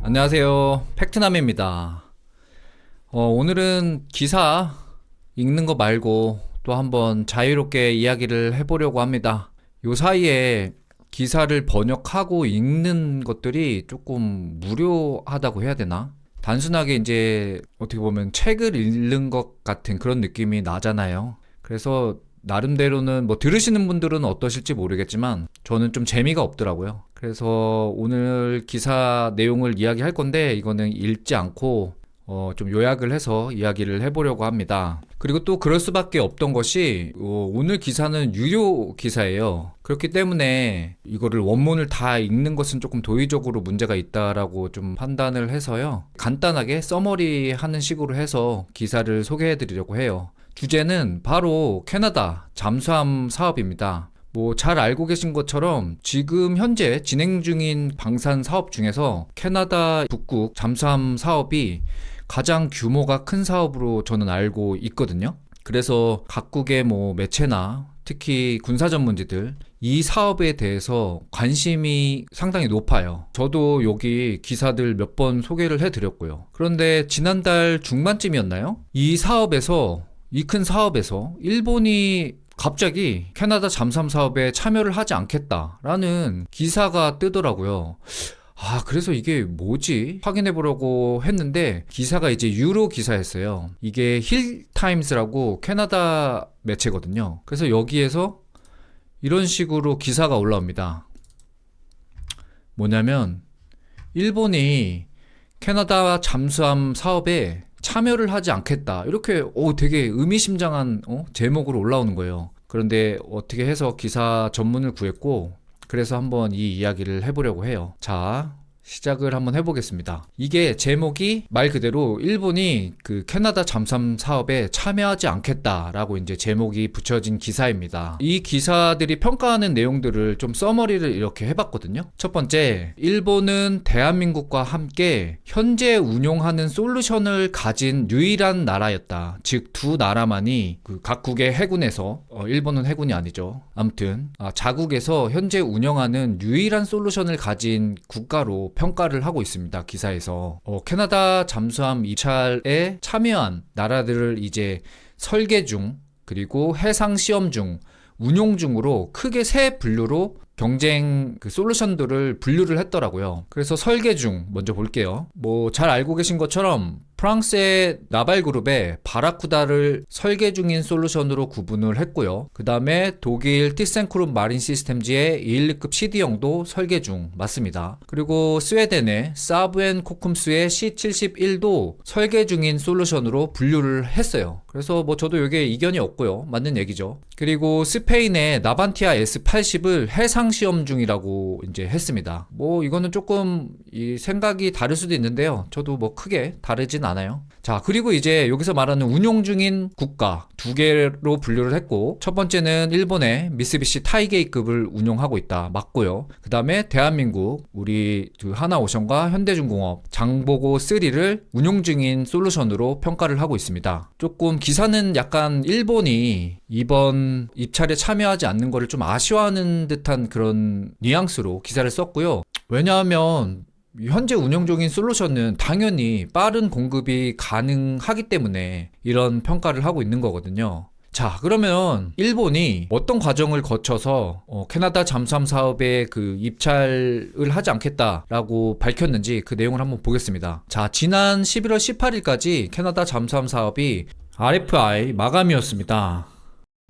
안녕하세요. 팩트남입니다. 오늘은 기사 읽는 거 말고 또 한번 자유롭게 이야기를 해보려고 합니다. 요 사이에 기사를 번역하고 읽는 것들이 조금 무료하다고 해야 되나? 단순하게 이제 어떻게 보면 책을 읽는 것 같은 그런 느낌이 나잖아요. 그래서 나름대로는 뭐 들으시는 분들은 어떠실지 모르겠지만 저는 좀 재미가 없더라고요. 그래서 오늘 기사 내용을 이야기할 건데 이거는 읽지 않고 좀 요약을 해서 이야기를 해보려고 합니다. 그리고 또 그럴 수밖에 없던 것이 오늘 기사는 유료 기사예요. 그렇기 때문에 이거를 원문을 다 읽는 것은 조금 도의적으로 문제가 있다라고 좀 판단을 해서요. 간단하게 서머리 하는 식으로 해서 기사를 소개해 드리려고 해요. 주제는 바로 캐나다 잠수함 사업입니다. 뭐 잘 알고 계신 것처럼 지금 현재 진행 중인 방산 사업 중에서 캐나다 북극 잠수함 사업이 가장 규모가 큰 사업으로 저는 알고 있거든요. 그래서 각국의 뭐 매체나 특히 군사 전문지들 이 사업에 대해서 관심이 상당히 높아요. 저도 여기 기사들 몇 번 소개를 해드렸고요. 그런데 지난달 중반쯤이었나요? 이 큰 사업에서 일본이 갑자기 캐나다 잠수함 사업에 참여를 하지 않겠다라는 기사가 뜨더라고요. 그래서 이게 뭐지? 확인해 보려고 했는데 기사가 이제 유로 기사였어요. 이게 힐타임스라고 캐나다 매체거든요. 그래서 여기에서 이런 식으로 기사가 올라옵니다. 뭐냐면 일본이 캐나다 잠수함 사업에 참여를 하지 않겠다. 이렇게 되게 의미심장한 제목으로 올라오는 거예요. 그런데 어떻게 해서 기사 전문을 구했고 그래서 한번 이 이야기를 해보려고 해요. 자, 시작을 한번 해보겠습니다. 이게 제목이 말 그대로 일본이 그 캐나다 잠수함 사업에 참여하지 않겠다라고 이제 제목이 붙여진 기사입니다. 이 기사들이 평가하는 내용들을 좀 서머리를 이렇게 해봤거든요. 첫 번째, 일본은 대한민국과 함께 현재 운용하는 솔루션을 가진 유일한 나라였다. 즉, 두 나라만이 그 각국의 해군에서 일본은 해군이 아니죠. 아무튼 자국에서 현재 운영하는 유일한 솔루션을 가진 국가로 평가를 하고 있습니다. 기사에서 캐나다 잠수함 입찰에 참여한 나라들을 이제 설계 중 그리고 해상 시험 중 운용 중으로 크게 세 분류로 경쟁 그 솔루션들을 분류를 했더라고요. 그래서 설계 중 먼저 볼게요. 뭐 잘 알고 계신 것처럼 프랑스의 나발그룹의 바라쿠다를 설계 중인 솔루션으로 구분을 했고요. 그 다음에 독일 티센크룹 마린 시스템즈의 212급 CD형도 설계 중 맞습니다. 그리고 스웨덴의 사브앤 코쿰스의 C71도 설계 중인 솔루션으로 분류를 했어요. 그래서 뭐 저도 이게 이견이 없고요. 맞는 얘기죠. 그리고 스페인의 나반티아 S80을 해상 시험 중이라고 이제 했습니다. 뭐 이거는 조금 이 생각이 다를 수도 있는데요. 저도 뭐 크게 다르진 않아요. 자, 그리고 이제 여기서 말하는 운용 중인 국가 두 개로 분류를 했고, 첫 번째는 일본의 미쓰비시 타이게이급을 운용하고 있다. 맞고요. 그 다음에 대한민국 우리 그 하나오션과 현대중공업 장보고 3를 운용 중인 솔루션으로 평가를 하고 있습니다. 조금 기사는 약간 일본이 이번 입찰에 참여하지 않는 거를 좀 아쉬워하는 듯한 그런 뉘앙스로 기사를 썼고요. 왜냐하면 현재 운영 중인 솔루션은 당연히 빠른 공급이 가능하기 때문에 이런 평가를 하고 있는 거거든요. 자, 그러면 일본이 어떤 과정을 거쳐서 캐나다 잠수함 사업에 그 입찰을 하지 않겠다라고 밝혔는지 그 내용을 한번 보겠습니다. 자, 지난 11월 18일까지 캐나다 잠수함 사업이 RFI 마감이었습니다.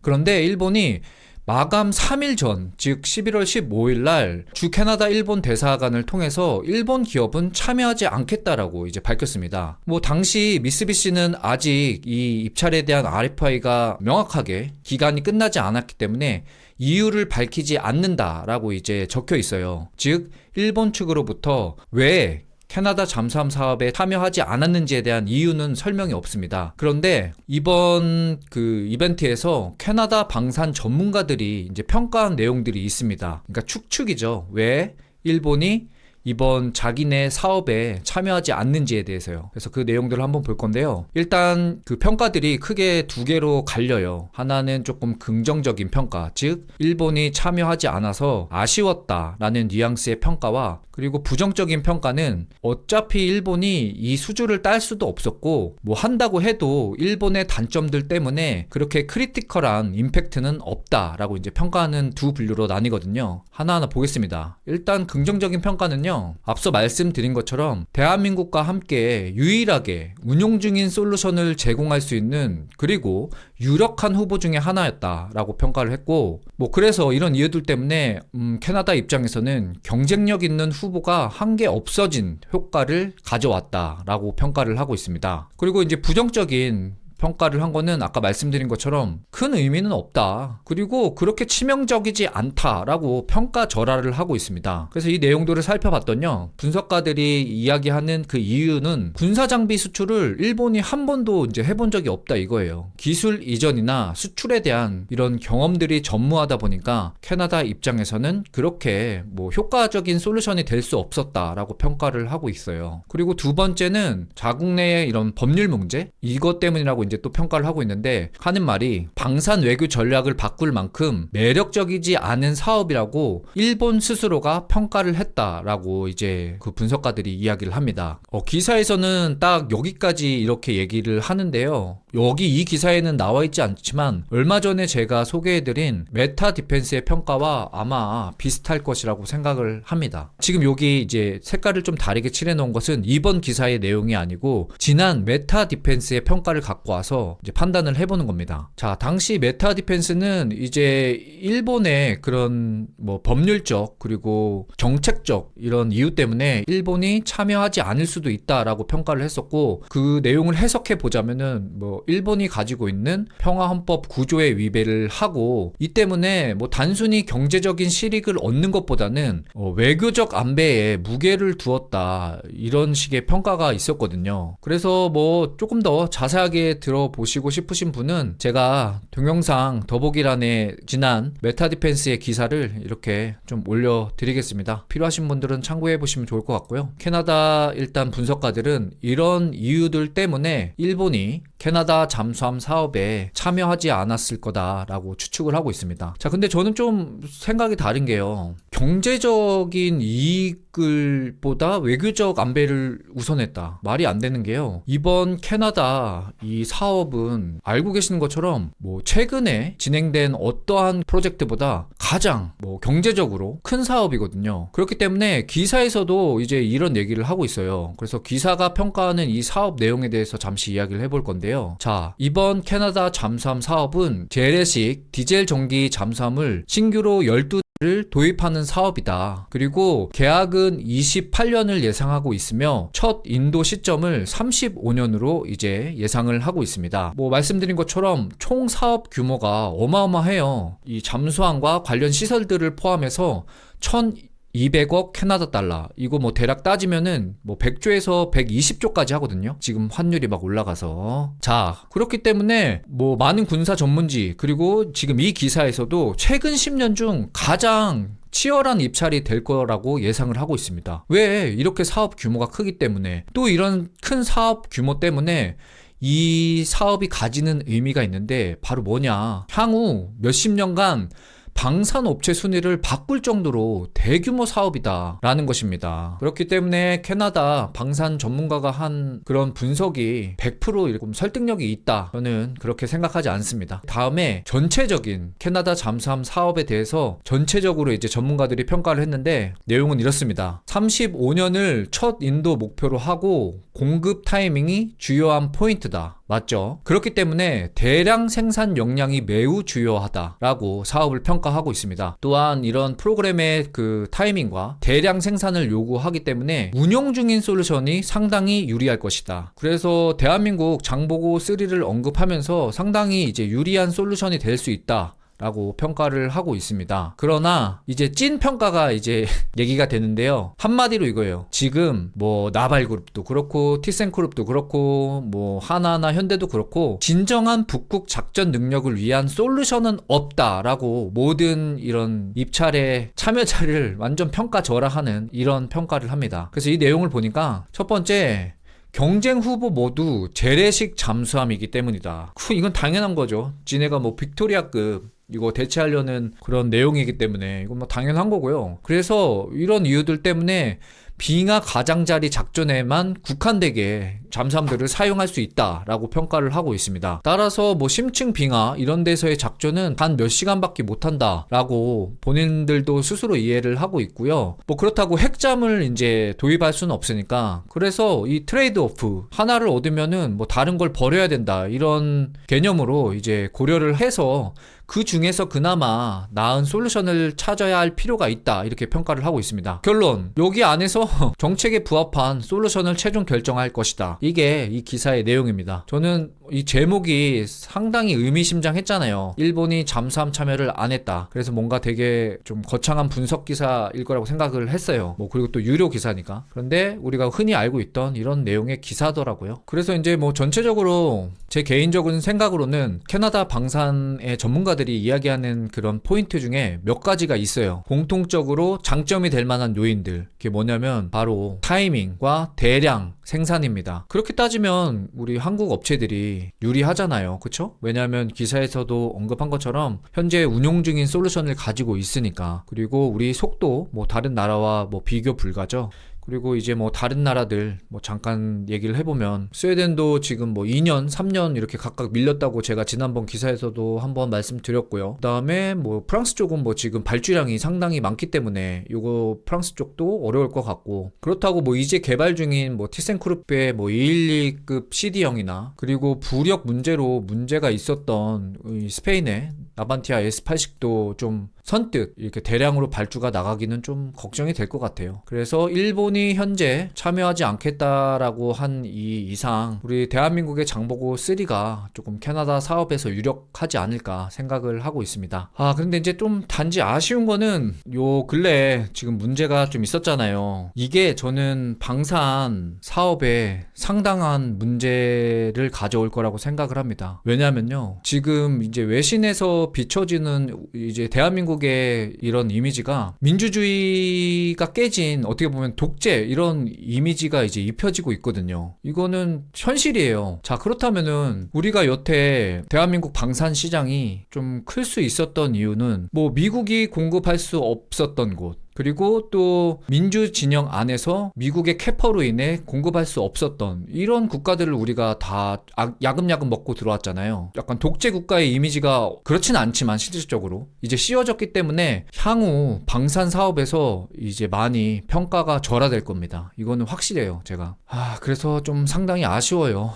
그런데 일본이 마감 3일 전, 즉 11월 15일 날 주 캐나다 일본 대사관을 통해서 일본 기업은 참여하지 않겠다라고 이제 밝혔습니다. 뭐 당시 미쓰비시는 아직 이 입찰에 대한 RFI가 명확하게 기간이 끝나지 않았기 때문에 이유를 밝히지 않는다라고 이제 적혀 있어요. 즉 일본 측으로부터 왜 캐나다 잠수함 사업에 참여하지 않았는지에 대한 이유는 설명이 없습니다. 그런데 이번 그 이벤트에서 캐나다 방산 전문가들이 이제 평가한 내용들이 있습니다. 그러니까 추측이죠. 왜 일본이 이번 자기네 사업에 참여하지 않는지에 대해서요. 그래서 그 내용들을 한번 볼 건데요. 일단 그 평가들이 크게 두 개로 갈려요. 하나는 조금 긍정적인 평가, 즉 일본이 참여하지 않아서 아쉬웠다라는 뉘앙스의 평가와, 그리고 부정적인 평가는 어차피 일본이 이 수주를 딸 수도 없었고 뭐 한다고 해도 일본의 단점들 때문에 그렇게 크리티컬한 임팩트는 없다라고 이제 평가하는 두 분류로 나뉘거든요. 하나하나 보겠습니다. 일단 긍정적인 평가는요. 앞서 말씀드린 것처럼 대한민국과 함께 유일하게 운용 중인 솔루션을 제공할 수 있는 그리고 유력한 후보 중에 하나였다라고 평가를 했고 뭐 그래서 이런 이유들 때문에 캐나다 입장에서는 경쟁력 있는 후보가 한 개 없어진 효과를 가져왔다라고 평가를 하고 있습니다. 그리고 이제 부정적인 평가를 한 거는 아까 말씀드린 것처럼 큰 의미는 없다. 그리고 그렇게 치명적이지 않다라고 평가절하를 하고 있습니다. 그래서 이 내용들을 살펴봤더니요. 분석가들이 이야기하는 그 이유는 군사장비 수출을 일본이 한 번도 이제 해본 적이 없다 이거예요. 기술 이전이나 수출에 대한 이런 경험들이 전무하다 보니까 캐나다 입장에서는 그렇게 뭐 효과적인 솔루션이 될 수 없었다라고 평가를 하고 있어요. 그리고 두 번째는 자국 내의 이런 법률 문제? 이것 때문이라고 이제 또 평가를 하고 있는데 하는 말이 방산 외교 전략을 바꿀 만큼 매력적이지 않은 사업이라고 일본 스스로가 평가를 했다라고 이제 그 분석가들이 이야기를 합니다. 기사에서는 딱 여기까지 이렇게 얘기를 하는데요. 여기 이 기사에는 나와 있지 않지만 얼마 전에 제가 소개해드린 메타 디펜스의 평가와 아마 비슷할 것이라고 생각을 합니다. 지금 여기 이제 색깔을 좀 다르게 칠해놓은 것은 이번 기사의 내용이 아니고 지난 메타 디펜스의 평가를 갖고 와서 이제 판단을 해보는 겁니다. 자, 당시 메타 디펜스는 이제 일본의 그런 뭐 법률적 그리고 정책적 이런 이유 때문에 일본이 참여하지 않을 수도 있다라고 평가를 했었고 그 내용을 해석해 보자면은 뭐 일본이 가지고 있는 평화헌법 구조에 위배를 하고 이 때문에 뭐 단순히 경제적인 실익을 얻는 것보다는 외교적 안배에 무게를 두었다 이런 식의 평가가 있었거든요. 그래서 뭐 조금 더 자세하게 들어보시고 싶으신 분은 제가 동영상 더보기란에 지난 메타 디펜스의 기사를 이렇게 좀 올려드리겠습니다. 필요하신 분들은 참고해 보시면 좋을 것 같고요. 캐나다 일단 분석가들은 이런 이유들 때문에 일본이 캐나다 잠수함 사업에 참여하지 않았을 거다라고 추측을 하고 있습니다. 자, 근데 저는 좀 생각이 다른 게요. 경제적인 이익을 보다 외교적 안배를 우선했다. 말이 안 되는 게요. 이번 캐나다 이 사업은 알고 계시는 것처럼 뭐 최근에 진행된 어떠한 프로젝트보다 가장 뭐 경제적으로 큰 사업이거든요. 그렇기 때문에 기사에서도 이제 이런 얘기를 하고 있어요. 그래서 기사가 평가하는 이 사업 내용에 대해서 잠시 이야기를 해볼 건데요. 자, 이번 캐나다 잠수함 사업은 재래식 디젤 전기 잠수함을 신규로 12를 도입하는 사업이다. 그리고 계약은 28년을 예상하고 있으며 첫 인도 시점을 35년으로 이제 예상을 하고 있습니다. 뭐 말씀드린 것처럼 총 사업 규모가 어마어마해요. 이 잠수함과 관련 시설들을 포함해서 1,200억 캐나다 달러. 이거 뭐 대략 따지면은 뭐 100조에서 120조까지 하거든요. 지금 환율이 막 올라가서. 자, 그렇기 때문에 뭐 많은 군사 전문지 그리고 지금 이 기사에서도 최근 10년 중 가장 치열한 입찰이 될 거라고 예상을 하고 있습니다. 왜? 이렇게 사업 규모가 크기 때문에. 또 이런 큰 사업 규모 때문에 이 사업이 가지는 의미가 있는데 바로 뭐냐? 향후 몇십 년간 방산업체 순위를 바꿀 정도로 대규모 사업이다라는 것입니다. 그렇기 때문에 캐나다 방산 전문가가 한 그런 분석이 100% 설득력이 있다. 저는 그렇게 생각하지 않습니다. 다음에 전체적인 캐나다 잠수함 사업에 대해서 전체적으로 이제 전문가들이 평가를 했는데 내용은 이렇습니다. 35년을 첫 인도 목표로 하고 공급 타이밍이 주요한 포인트다. 맞죠? 그렇기 때문에 대량 생산 역량이 매우 주요하다라고 사업을 평가하고 있습니다. 또한 이런 프로그램의 그 타이밍과 대량 생산을 요구하기 때문에 운용 중인 솔루션이 상당히 유리할 것이다. 그래서 대한민국 장보고 3를 언급하면서 상당히 이제 유리한 솔루션이 될 수 있다. 라고 평가를 하고 있습니다. 그러나 이제 찐 평가가 이제 얘기가 되는데요. 한마디로 이거예요. 지금 뭐 나발그룹도 그렇고 티센그룹도 그렇고 뭐 하나나 현대도 그렇고 진정한 북극 작전 능력을 위한 솔루션은 없다라고 모든 이런 입찰의 참여자를 완전 평가절하하는 이런 평가를 합니다. 그래서 이 내용을 보니까 첫 번째 경쟁 후보 모두 재래식 잠수함이기 때문이다. 이건 당연한 거죠. 지네가 뭐 빅토리아급 이거 대체하려는 그런 내용이기 때문에 이건 뭐 당연한 거고요. 그래서 이런 이유들 때문에 빙하 가장자리 작전에만 국한되게 잠수함들을 사용할 수 있다라고 평가를 하고 있습니다. 따라서 뭐 심층 빙하 이런 데서의 작전은 단 몇 시간밖에 못한다라고 본인들도 스스로 이해를 하고 있고요. 뭐 그렇다고 핵잠을 이제 도입할 수는 없으니까, 그래서 이 트레이드 오프 하나를 얻으면은 뭐 다른 걸 버려야 된다 이런 개념으로 이제 고려를 해서 그 중에서 그나마 나은 솔루션을 찾아야 할 필요가 있다 이렇게 평가를 하고 있습니다. 결론, 여기 안에서 정책에 부합한 솔루션을 최종 결정할 것이다. 이게 이 기사의 내용입니다. 저는 이 제목이 상당히 의미심장했잖아요. 일본이 잠수함 참여를 안 했다. 그래서 뭔가 되게 좀 거창한 분석 기사일 거라고 생각을 했어요. 뭐 그리고 또 유료 기사니까. 그런데 우리가 흔히 알고 있던 이런 내용의 기사더라고요. 그래서 이제 뭐 전체적으로 제 개인적인 생각으로는 캐나다 방산의 전문가들이 이야기하는 그런 포인트 중에 몇 가지가 있어요. 공통적으로 장점이 될 만한 요인들. 그게 뭐냐면 바로 타이밍과 대량 생산입니다. 그렇게 따지면 우리 한국 업체들이 유리하잖아요. 그쵸? 왜냐하면 기사에서도 언급한 것처럼 현재 운용 중인 솔루션을 가지고 있으니까. 그리고 우리 속도 뭐 다른 나라와 뭐 비교 불가죠. 그리고 이제 뭐 다른 나라들 뭐 잠깐 얘기를 해보면 스웨덴도 지금 뭐 2년, 3년 이렇게 각각 밀렸다고 제가 지난번 기사에서도 한번 말씀드렸고요. 그 다음에 뭐 프랑스 쪽은 뭐 지금 발주량이 상당히 많기 때문에 요거 프랑스 쪽도 어려울 것 같고, 그렇다고 뭐 이제 개발 중인 뭐 티센크루페 뭐 212급 CD형이나 그리고 부력 문제로 문제가 있었던 이 스페인의 나반티아 S80도 좀 선뜻 이렇게 대량으로 발주가 나가기는 좀 걱정이 될 것 같아요. 그래서 일본이 현재 참여하지 않겠다라고 한 이 이상 우리 대한민국의 장보고 3가 조금 캐나다 사업에서 유력하지 않을까 생각을 하고 있습니다. 그런데 이제 좀 단지 아쉬운 거는 요 근래 지금 문제가 좀 있었잖아요. 이게 저는 방산 사업에 상당한 문제를 가져올 거라고 생각을 합니다. 왜냐면요, 지금 이제 외신에서 비춰지는 이제 대한민국의 이런 이미지가 민주주의가 깨진, 어떻게 보면 독재 이런 이미지가 이제 입혀지고 있거든요. 이거는 현실이에요. 자, 그렇다면은 우리가 여태 대한민국 방산 시장이 좀 클 수 있었던 이유는 뭐 미국이 공급할 수 없었던 곳, 그리고 또 민주 진영 안에서 미국의 캐퍼로 인해 공급할 수 없었던 이런 국가들을 우리가 다 야금야금 먹고 들어왔잖아요. 약간 독재 국가의 이미지가 그렇진 않지만 실질적으로 이제 씌워졌기 때문에 향후 방산 사업에서 이제 많이 평가가 절하될 겁니다. 이거는 확실해요, 제가. 그래서 좀 상당히 아쉬워요.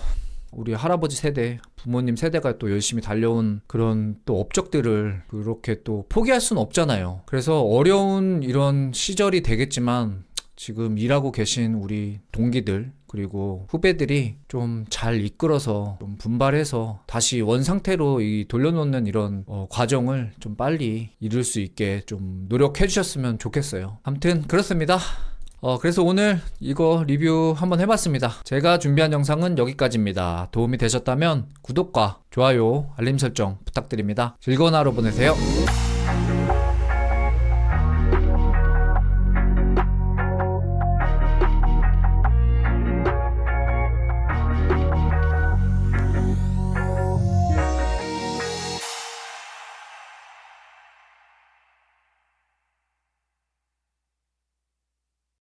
우리 할아버지 세대, 부모님 세대가 또 열심히 달려온 그런 또 업적들을 그렇게 또 포기할 수는 없잖아요. 그래서 어려운 이런 시절이 되겠지만 지금 일하고 계신 우리 동기들 그리고 후배들이 좀 잘 이끌어서 좀 분발해서 다시 원상태로 이 돌려놓는 이런 과정을 좀 빨리 이룰 수 있게 좀 노력해 주셨으면 좋겠어요. 아무튼 그렇습니다. 그래서 오늘 이거 리뷰 한번 해봤습니다. 제가 준비한 영상은 여기까지입니다. 도움이 되셨다면 구독과 좋아요, 알림 설정 부탁드립니다. 즐거운 하루 보내세요.